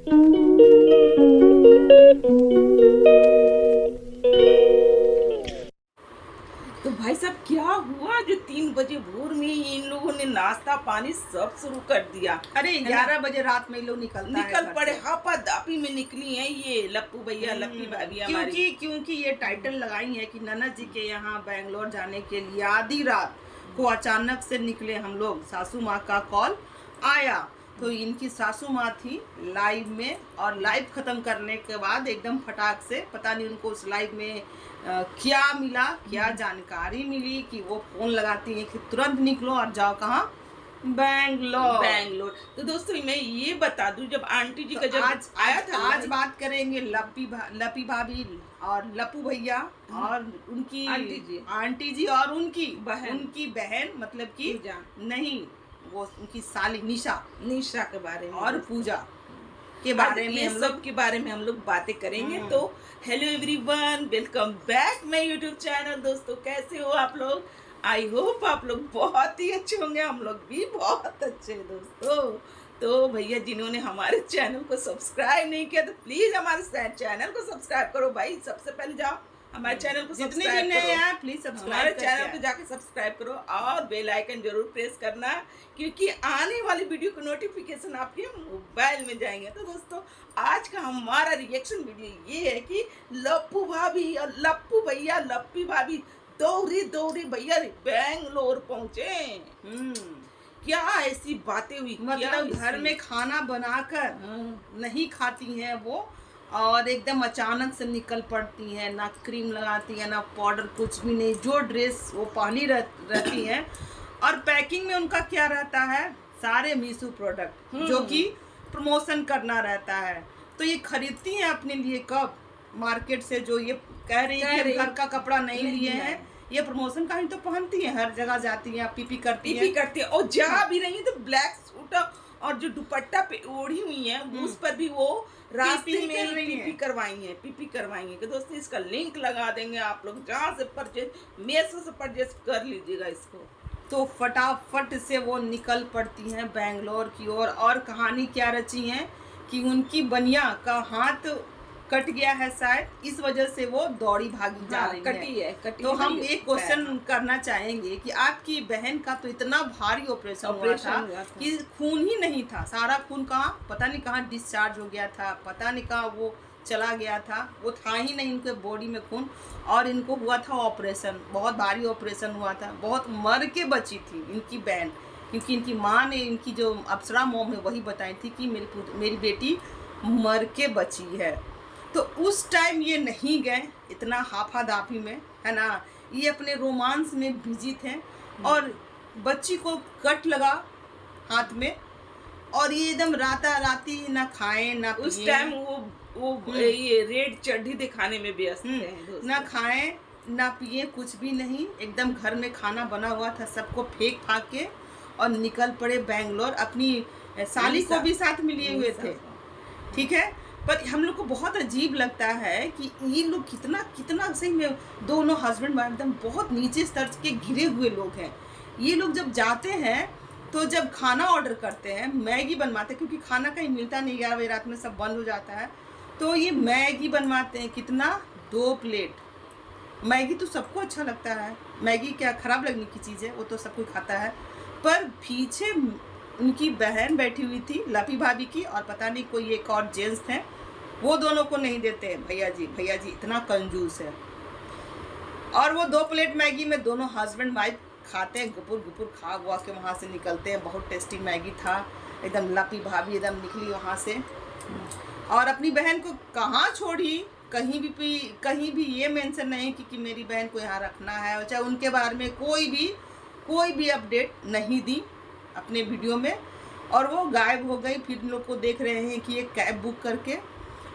तो भाई साहब क्या हुआ जो 3 बजे भोर में ही इन लोगों ने नाश्ता पानी सब शुरू कर दिया। अरे 11 बजे रात में लोग निकल पड़े, हापा दापी में निकली हैं ये लप्पू भैया लप्पी भाभी हमारी। क्योंकि ये टाइटल लगाई है कि ननद जी के यहाँ बैंगलोर जाने के लिए आधी रात को अचानक से निकले हम लोग। सासू माँ का कॉल आया तो इनकी सासू माँ थी लाइव में, और लाइव खत्म करने के बाद एकदम फटाक से, पता नहीं उनको उस लाइव में क्या मिला, क्या जानकारी मिली कि वो फोन लगाती है कि तुरंत निकलो और जाओ कहाँ, बैंगलोर। तो दोस्तों मैं ये बता दूं, जब आंटी जी का जब आज आया था, आज बात करेंगे लपी भाभी और लप्पू भैया और उनकी आंटी जी और उनकी बहन मतलब कि नहीं, वो उनकी साली निशा के बारे में और पूजा के बारे में, हम सब के बारे में हम लोग बातें करेंगे। तो hello everyone, welcome back my YouTube channel. दोस्तों कैसे हो आप लोग? आई होप आप लोग बहुत ही अच्छे होंगे, हम लोग भी बहुत अच्छे हैं दोस्तों। तो भैया जिन्होंने हमारे चैनल को सब्सक्राइब नहीं किया तो प्लीज हमारे चैनल को सब्सक्राइब करो भाई। सबसे पहले जाओ हमारे चैनल को सब्सक्राइब करो, प्लीज सब्सक्राइब हमारे चैनल पे जाके सब्सक्राइब करो और बेल आइकन जरूर प्रेस करना, क्योंकि आने वाली वीडियो के नोटिफिकेशन आपके मोबाइल में जाएंगे। तो दोस्तों आज का हमारा रिएक्शन वीडियो ये है कि लप्पू भाभी और लप्पू भैया लप्पी भाभी दौड़ी भैया बैंगलोर पहुंचे। क्या ऐसी बातें हुई, मतलब घर में खाना बनाकर नहीं खाती हैं वो, और एकदम अचानक से निकल पड़ती हैं, ना क्रीम लगाती है ना पाउडर, कुछ भी नहीं, जो ड्रेस वो पहनी रहती हैं। और पैकिंग में उनका क्या रहता है, सारे मीशो प्रोडक्ट जो कि प्रमोशन करना रहता है। तो ये खरीदती हैं अपने लिए कब, मार्केट से, जो ये कह रही है कि घर का कपड़ा नहीं लिए हैं, ये प्रमोशन का ही तो पहनती हैं, हर जगह जाती हैं, पीपी करती हैं और जा भी रही है तो ब्लैक सूट और जो दुपट्टा पे ओढ़ी हुई है उस पर भी वो रास्ते में पीपी करवाई है। कि दोस्तों इसका लिंक लगा देंगे, आप लोग जहाँ से परचेज, मेसो से परचेज कर लीजिएगा इसको। तो फटाफट से वो निकल पड़ती हैं बैंगलोर की ओर। और कहानी क्या रची है कि उनकी बनिया का हाथ कट गया है शायद, इस वजह से वो दौड़ी भागी जा रही है। तो हम एक क्वेश्चन करना चाहेंगे कि आपकी बहन का तो इतना भारी ऑपरेशन हुआ था कि खून ही नहीं था, सारा खून कहाँ, पता नहीं कहाँ डिस्चार्ज हो गया था, पता नहीं कहाँ वो चला गया था, वो था ही नहीं इनके बॉडी में खून। और इनको हुआ था ऑपरेशन, बहुत भारी ऑपरेशन हुआ था, बहुत मर के बची थी इनकी बहन, क्योंकि इनकी माँ ने, इनकी जो अप्सरा मॉम है वही बताई थी कि मेरी बेटी मर के बची है। तो उस टाइम ये नहीं गए इतना हाफा दाफी में, है ना, ये अपने रोमांस में बिजी थे और बच्ची को कट लगा हाथ में, और ये एकदम राती ना खाए ना पिए। उस टाइम वो ये रेड चड्ढी दिखाने में व्यस्त थे, ना खाए ना पिए, कुछ भी नहीं, एकदम घर में खाना बना हुआ था, सबको फेंक फाक के और निकल पड़े बैंगलोर। अपनी साली को भी साथ में लिए हुए थे, ठीक है। पर हम लोग को बहुत अजीब लगता है कि ये लोग कितना सही में, दोनों हस्बैंड वाइफ एकदम बहुत नीचे स्तर के गिरे हुए लोग हैं। ये लोग जब जाते हैं तो जब खाना ऑर्डर करते हैं, मैगी बनवाते हैं, क्योंकि खाना कहीं मिलता नहीं, 11 बजे रात में सब बंद हो जाता है, तो ये मैगी बनवाते हैं। कितना, 2 प्लेट मैगी। तो सबको अच्छा लगता है, मैगी क्या खराब लगने की चीज़ है, वो तो सब कोई खाता है। पर पीछे उनकी बहन बैठी हुई थी लपी भाभी की, और पता नहीं कोई एक और जेंट्स थे, वो दोनों को नहीं देते हैं। भैया जी इतना कंजूस है। और वो 2 प्लेट मैगी में दोनों हस्बैंड वाइफ खाते हैं, गुपुर खा हुआ के वहाँ से निकलते हैं। बहुत टेस्टी मैगी था, एकदम लपी भाभी एकदम निकली वहाँ से, और अपनी बहन को कहाँ छोड़ी, कहीं भी ये मेंशन नहीं कि मेरी बहन को यहाँ रखना है, चाहे उनके बारे में कोई भी अपडेट नहीं दी अपने वीडियो में, और वो गायब हो गई। फिर लोग को देख रहे हैं कि ये कैब बुक करके,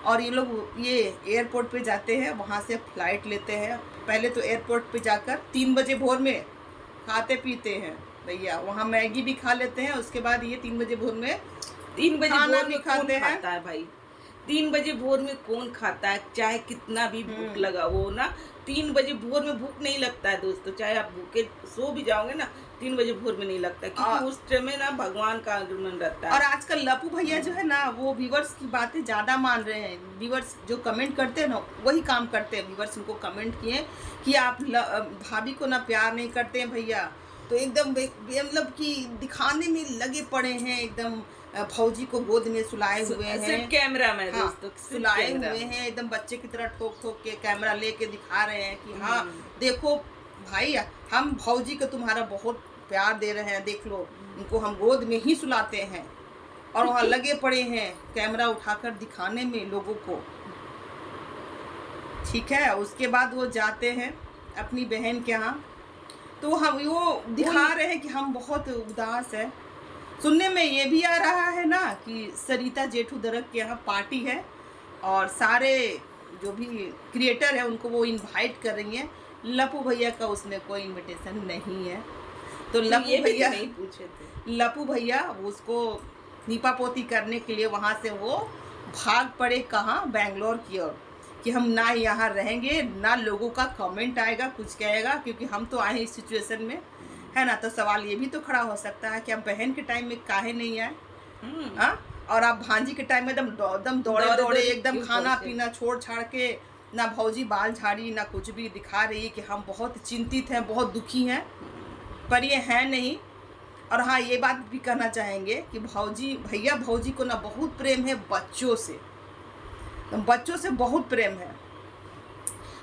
और ये लोग ये एयरपोर्ट पे जाते हैं, वहाँ से फ्लाइट लेते हैं। पहले तो एयरपोर्ट पे जाकर 3 बजे भोर में खाते पीते हैं भैया, वहाँ मैगी भी खा लेते हैं, उसके बाद ये 3 बजे भोर में 3 बजे खाना भी खाते हैं भाई। 3 बजे भोर में कौन खाता है, चाहे कितना भी भूख लगा हो ना, 3 बजे भोर में भूख नहीं लगता है दोस्तों, चाहे आप भूखे सो भी जाओगे ना 3 बजे भोर में नहीं लगता, क्योंकि उस टाइम में ना भगवान का आगमन रहता है। और आजकल लपू भैया जो है ना वो व्यूवर्स की बातें ज्यादा मान रहे हैं। व्यूवर्स जो कमेंट करते हैं ना वही काम करते हैं। व्यूवर्स उनको कमेंट किए कि आप भाभी को ना प्यार नहीं करते हैं भैया, तो एकदम मतलब कि दिखाने में लगे पड़े हैं, एकदम भौजी को गोद में सुलाए हुए हैं, कैमरा में हाँ, दोस्तों सुलाए हुए हैं, एकदम बच्चे की तरह ठोक ठोक के कैमरा लेके दिखा रहे हैं कि हाँ देखो भाई हम भौजी को तुम्हारा बहुत प्यार दे रहे हैं, देख लो उनको हम गोद में ही सुलाते हैं, और वहाँ लगे पड़े हैं कैमरा उठाकर दिखाने में लोगों को। ठीक है, उसके बाद वो जाते हैं अपनी बहन के यहाँ, तो हम वो दिखा रहे हैं कि हम बहुत उदास है। सुनने में ये भी आ रहा है ना कि सरिता जेठू दरक के यहाँ पार्टी है और सारे जो भी क्रिएटर है उनको वो इनवाइट कर रही हैं। लपू भैया का उसमें कोई इनविटेशन नहीं है, तो लपू भैया नहीं पूछे थे, लपू भैया उसको नीपा पोती करने के लिए वहाँ से वो भाग पड़े कहाँ, बैंगलोर की ओर, कि हम ना यहाँ रहेंगे ना लोगों का कमेंट आएगा कुछ कहेगा, क्योंकि हम तो आए इस सिचुएशन में, है ना। तो सवाल ये भी तो खड़ा हो सकता है कि आप बहन के टाइम में काहे नहीं आए, हाँ, और आप भांजी के टाइम में एकदम दौड़े दौड़े एकदम खाना पीना छोड़ छाड़ के, ना भौजी बाल झाड़ी ना कुछ भी, दिखा रही है कि हम बहुत चिंतित हैं, बहुत दुखी हैं, पर ये है नहीं। और हाँ, ये बात भी कहना चाहेंगे कि भैया भौजी को ना बहुत प्रेम है बच्चों से, बच्चों से बहुत प्रेम है।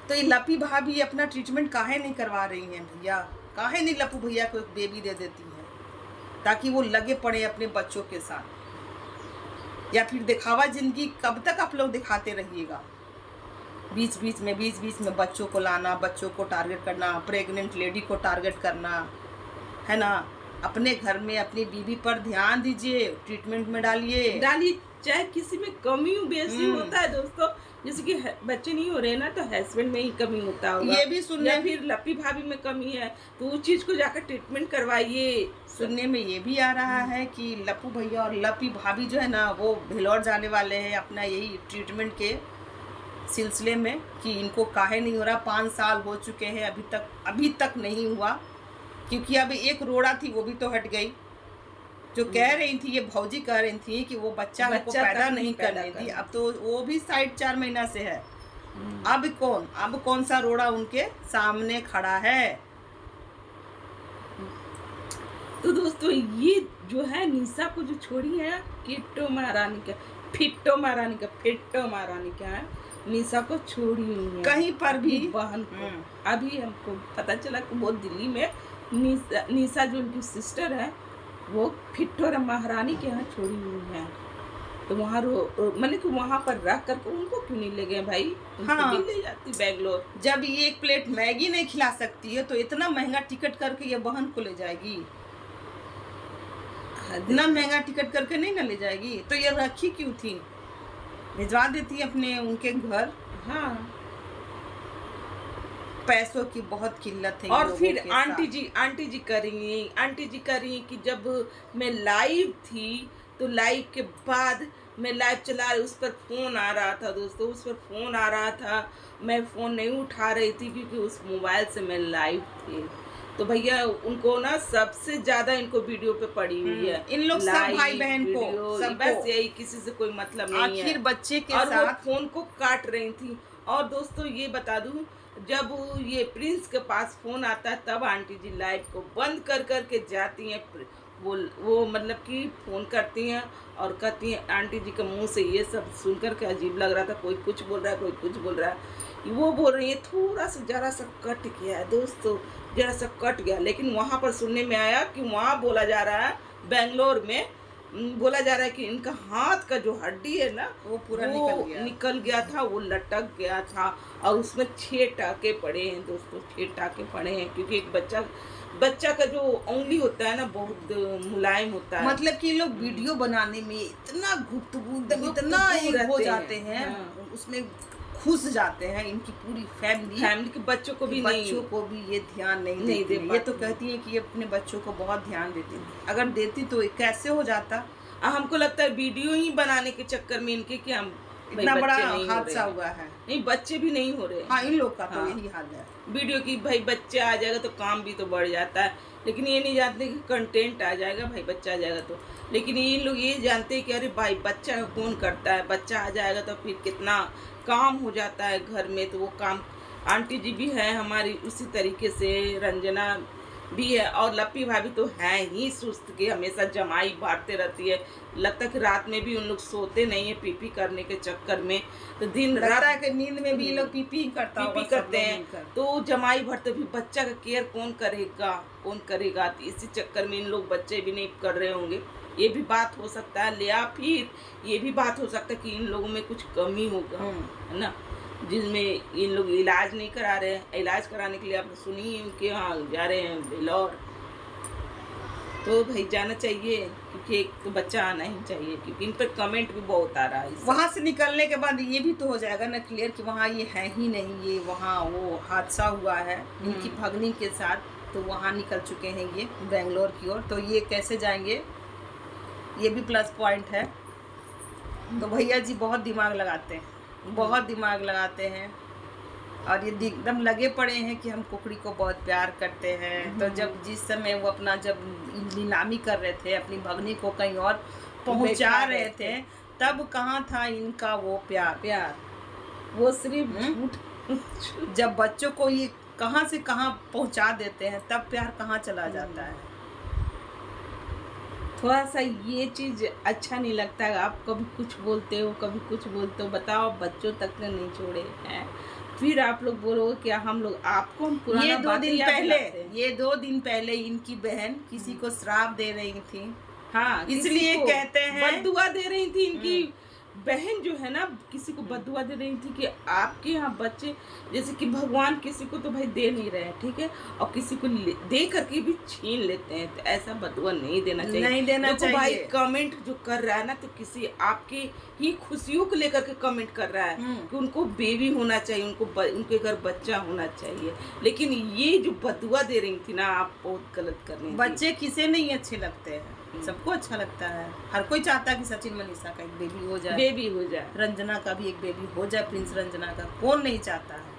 तो ये लपी भाभी अपना ट्रीटमेंट काहे नहीं करवा रही हैं भैया, काहे नहीं लपू भैया को एक बेबी दे देती है ताकि वो लगे पड़े अपने बच्चों के साथ। या फिर दिखावा जिंदगी कब तक आप लोग दिखाते रहिएगा, बीच बीच में बच्चों को लाना, बच्चों को टारगेट करना, प्रेग्नेंट लेडी को टारगेट करना, है ना। अपने घर में अपनी बीवी पर ध्यान दीजिए, ट्रीटमेंट में डालिए, चाहे किसी में कमी बेसी होता है दोस्तों, जैसे कि बच्चे नहीं हो रहे ना तो हस्बैंड में ही कमी होता होगा, ये भी सुनने, या फिर लपी भाभी में कमी है तो उस चीज को जाकर ट्रीटमेंट करवाइए। सुनने में ये भी आ रहा है कि लपू भैया और लपी भाभी जो है ना वो भेलौर जाने वाले हैं अपना यही ट्रीटमेंट के सिलसिले में, कि इनको काहे नहीं हो रहा। 5 साल हो चुके हैं अभी तक नहीं हुआ, क्योंकि अब एक रोड़ा थी वो भी तो हट गई, जो कह रही थी, ये भौजी कह रही थी कि वो बच्चा को पैदा नहीं करने दी, अब तो वो भी 4.5 महीना से है। अब कौन सा रोड़ा उनके सामने खड़ा है। तो दोस्तों ये जो है निशा को जो छोड़ी है फिट्टो महारानी का है, निशा को छोड़ी हुई है कहीं पर भी बहन को। अभी हमको पता चला कि वो दिल्ली में निशा जो उनकी सिस्टर है वो फिट्टो महारानी के यहाँ छोड़ी हुई है, तो वहाँ मैंने कि वहाँ पर रख करके उनको क्यों नहीं ले गए भाई, हाँ, भी ले जाती बैंगलोर। जब ये 1 प्लेट मैगी नहीं खिला सकती है तो इतना महंगा टिकट करके ये बहन को ले जाएगी, इतना महंगा टिकट करके नहीं ना ले जाएगी, तो ये रखी क्यों थी, भिजवा देती अपने उनके घर। हाँ, पैसों की बहुत किल्लत है। और फिर आंटी जी कर रही कि जब मैं लाइव थी तो लाइव के बाद मैं लाइव चला रही, उस पर फ़ोन आ रहा था दोस्तों, उस पर फ़ोन आ रहा था, मैं फ़ोन नहीं उठा रही थी क्योंकि उस मोबाइल से मैं लाइव थी। तो भैया उनको ना सबसे ज़्यादा इनको वीडियो पे पड़ी हुई है, इन लोग सब भाई बहन को सब, बस यही, किसी से कोई मतलब नहीं है, आखिर बच्चे के और साथ वो फ़ोन को काट रही थी। और दोस्तों ये बता दूं, जब ये प्रिंस के पास फ़ोन आता है तब आंटी जी लाइव को बंद कर के जाती हैं, वो मतलब कि फ़ोन करती हैं और कहती हैं, आंटी जी के मुंह से ये सब सुनकर के अजीब लग रहा था, कोई कुछ बोल रहा है कोई कुछ बोल रहा है, वो बोल रही है थोड़ा सा जरा सा कट गया है दोस्तों, जरा सा कट गया। लेकिन वहाँ पर सुनने में आया कि वहाँ बोला जा रहा है, बेंगलोर में बोला जा रहा है कि इनका हाथ का जो हड्डी है ना वो पूरा निकल गया था, वो लटक गया था और उसमें 6 टाके पड़े हैं दोस्तों, 6 टाके पड़े हैं, क्योंकि एक बच्चा का जो उंगली होता है ना बहुत मुलायम होता है। मतलब कि लोग वीडियो बनाने में इतना गुप्तगू इतना हो जाते हैं, हाँ। उसमें घुस जाते हैं, इनकी पूरी फैमिली के बच्चों को भी ये ध्यान नहीं देती। ये तो कहती है कि ये अपने बच्चों को बहुत ध्यान देती है, अगर देती तो कैसे हो जाता। हमको लगता है वीडियो ही बनाने के चक्कर में इनके कि हम इतना बड़ा बच्चे नहीं हो हादसा रहे। हुआ है। नहीं, बच्चे भी नहीं हो रहे। हाँ, इन लोग का तो हाँ। यही हाल है। वीडियो की भाई बच्चा आ जाएगा तो काम भी तो बढ़ जाता है, लेकिन ये नहीं जानते कि कंटेंट आ जाएगा, भाई बच्चा आ जाएगा तो। लेकिन ये लोग ये जानते हैं कि अरे भाई बच्चा कौन करता है, बच्चा आ जाएगा तो फिर कितना काम हो जाता है घर में, तो वो काम। आंटी जी भी है हमारी उसी तरीके से, रंजना भी है, और लप्पी भाभी तो है ही सुस्त के हमेशा जमाई बांटते रहती है। लगता है कि रात में भी उन लोग सोते नहीं है पीपी करने के चक्कर में, तो दिन रात लगता है कि नींद में भी लोग पीपी करता होगा, पीपी सब करते लोग हैं। मिलकर। तो जमाई भरते भी बच्चा का केयर कौन करेगा, कौन करेगा, तो इसी चक्कर में इन लोग बच्चे भी नहीं कर रहे होंगे। ये भी बात हो सकता है, या फिर ये भी बात हो सकता है कि इन लोगों में कुछ कमी होगा, है ना, जिसमें इन लोग इलाज नहीं करा रहे हैं। इलाज कराने के लिए आप सुनिए कि हाँ जा रहे हैं बेलौर, तो भाई जाना चाहिए, क्योंकि एक तो बच्चा आना ही चाहिए, क्योंकि इन पर कमेंट भी बहुत आ रहा है। वहाँ से निकलने के बाद ये भी तो हो जाएगा ना क्लियर कि वहाँ ये है ही नहीं, ये वहाँ वो हादसा हुआ है इनकी भगनी के साथ, तो वहाँ निकल चुके हैं ये बेंगलोर की ओर, तो ये कैसे जाएंगे, ये भी प्लस पॉइंट है। तो भैया जी बहुत दिमाग लगाते हैं, बहुत दिमाग लगाते हैं, और ये एकदम लगे पड़े हैं कि हम कुकड़ी को बहुत प्यार करते हैं। तो जब जिस समय वो अपना जब नीलामी कर रहे थे, अपनी भगनी को कहीं और पहुंचा रहे थे, तब कहाँ था इनका वो प्यार। वो सिर्फ झूठ। जब बच्चों को ये कहाँ से कहाँ पहुंचा देते हैं, तब प्यार कहाँ चला जाता है। थोड़ा सा ये चीज अच्छा नहीं लगता है, आप कभी कुछ बोलते हो कभी कुछ बोलते हो, बताओ बच्चों तक ने नहीं छोड़े हैं, फिर आप लोग बोलोगे क्या हम लोग आपको हम पुराना ये 2 बातें दिन याद पहले, दिलाते हैं। ये 2 दिन पहले इनकी बहन किसी को श्राप दे रही थी, हाँ, इसलिए कहते हैं बद्दुआ दे रही थी इनकी बहन जो है ना, किसी को बद्दुआ दे रही थी कि आपके यहाँ बच्चे, जैसे कि भगवान किसी को तो भाई दे नहीं रहे हैं, ठीक है, और किसी को दे करके भी छीन लेते हैं, तो ऐसा बद्दुआ नहीं देना चाहिए। नहीं देना चाहिए। भाई कमेंट जो कर रहा है ना, तो किसी आपके ही खुशियों को लेकर के कमेंट कर रहा है कि उनको बेबी होना चाहिए, उनके घर बच्चा होना चाहिए, लेकिन ये जो बद्दुआ दे रही थी ना, आप बहुत गलत कर रही थी। बच्चे किसे नहीं अच्छे लगते हैं, सबको अच्छा लगता है, हर कोई चाहता है कि सचिन मनीषा का एक बेबी हो जाए, रंजना का भी एक बेबी हो जाए, प्रिंस रंजना का, कौन नहीं चाहता है।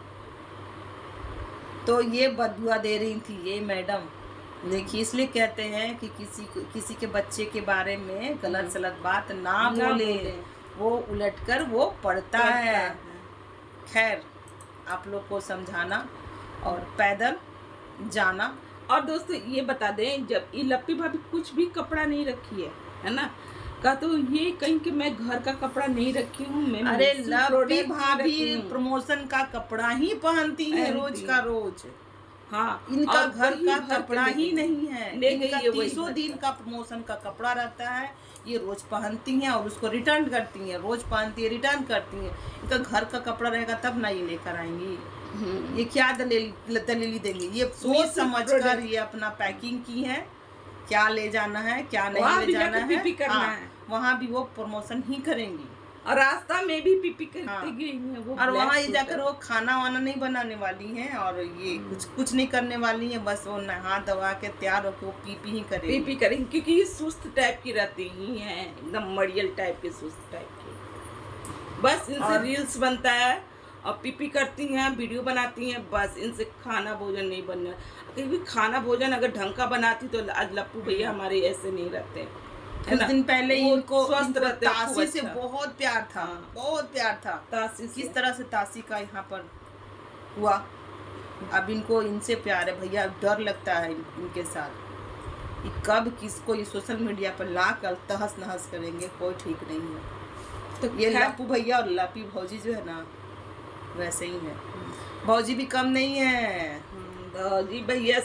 तो ये बदुआ दे रही थी ये मैडम, देखिए इसलिए कहते हैं कि किसी के बच्चे के बारे में गलत सलत बात ना बोले, वो उलटकर वो पढ़ता है। खैर, आप लोग को समझाना और पैदल जाना। और दोस्तों ये बता दें, जब ये लप्पी भाभी कुछ भी कपड़ा नहीं रखी है ना, का तो ये कहीं कि मैं घर का कपड़ा नहीं रखी हूँ, मैं अरे लप्पी भाभी प्रमोशन का कपड़ा ही पहनती है रोज का रोज। हाँ, इनका घर का कपड़ा ही नहीं है, ले इनका गई 300 दिन का प्रमोशन का कपड़ा रहता है, ये रोज पहनती हैं और उसको रिटर्न करती हैं, रोज पहनती है रिटर्न करती हैं। इनका घर का कपड़ा रहेगा तब ना ये लेकर आएंगी, ये क्या दलीली देंगे, ये सोच समझ कर ये अपना पैकिंग की है, क्या ले जाना है क्या नहीं ले जाना है, हाँ, वहाँ भी वो प्रमोशन ही करेंगी, और रास्ता में भी पीपी करती हाँ। गई है वो, और वहाँ ये जाकर वो खाना वाना नहीं बनाने वाली हैं, और ये कुछ नहीं करने वाली है, बस वो नहा दवा के तैयार होकर वो पीपी ही करेंगी, पीपी करेंगी, क्योंकि ये सुस्त टाइप की रहती ही है, एकदम मड़ियल टाइप के, सुस्त टाइप की। बस इनसे रील्स बनता है और पीपी करती हैं, वीडियो बनाती हैं, बस इनसे खाना भोजन नहीं बनना। कहीं खाना भोजन अगर ढंग का बनाती तो आज लप्पू भैया हमारे ऐसे नहीं रहते। कुछ दिन पहले इनको स्वस्थ रहते, तासी से बहुत प्यार था, बहुत प्यार था, तासी किस तरह से तासी का यहाँ पर हुआ, अब इनको इनसे प्यार है भैया, डर लगता है इनके साथ, कि कब किसको ये सोशल मीडिया पर ला कर तहस नहस करेंगे, कोई ठीक नहीं है। तो ये लप्पू भैया और लप्पी भौजी जो है ना, वैसे ही है, भौजी भी कम नहीं है, भौजी भैया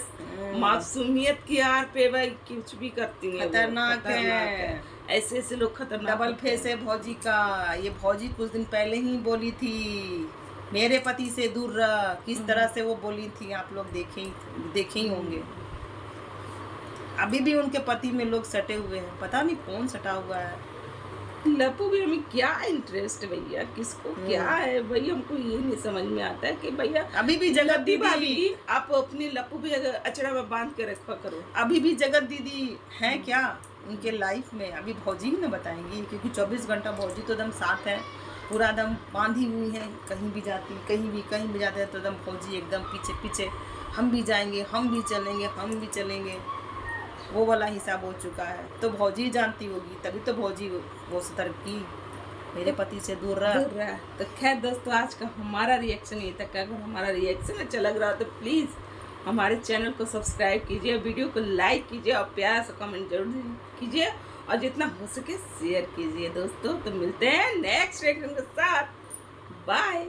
मासूमियत की आड़ पे भाई कुछ भी करती हैं, खतरनाक है, ऐसे ऐसे लोग खतरनाक, डबल फेस है भौजी का। ये भौजी कुछ दिन पहले ही बोली थी मेरे पति से दूर रह, किस तरह से वो बोली थी आप लोग देखे ही होंगे। अभी भी उनके पति में लोग सटे हुए हैं, पता नहीं कौन सटा हुआ है। लप्पू भी हमें क्या इंटरेस्ट भैया, किसको क्या है भैया, हमको ये नहीं समझ में आता है कि भैया अभी भी जगत दीदी आप अपनी लप्पू भी अचड़ा में बांध के रखा करो। अभी भी जगत दीदी है क्या उनके लाइफ में, अभी भौजी ही ना बताएंगी, क्योंकि 24 घंटा भौजी तो एकदम साथ है, पूरा एकदम बांधी हुई है, कहीं भी जाती, कहीं भी जाते हैं तो एकदम फौजी एकदम पीछे पीछे, हम भी जाएंगे, हम भी चलेंगे, हम भी चलेंगे, वो वाला हिसाब हो चुका है। तो भौजी जानती होगी, तभी तो भौजी वो सतर्की मेरे पति से दूर रहा। तो खैर दोस्तों, आज का हमारा रिएक्शन ये तक। अगर हमारा रिएक्शन अच्छा लग रहा हो तो प्लीज़ हमारे चैनल को सब्सक्राइब कीजिए, वीडियो को लाइक कीजिए और प्यार से कमेंट जरूर कीजिए और जितना हो सके शेयर कीजिए दोस्तों। तो मिलते हैं नेक्स्ट रिएक्शन के साथ। बाय।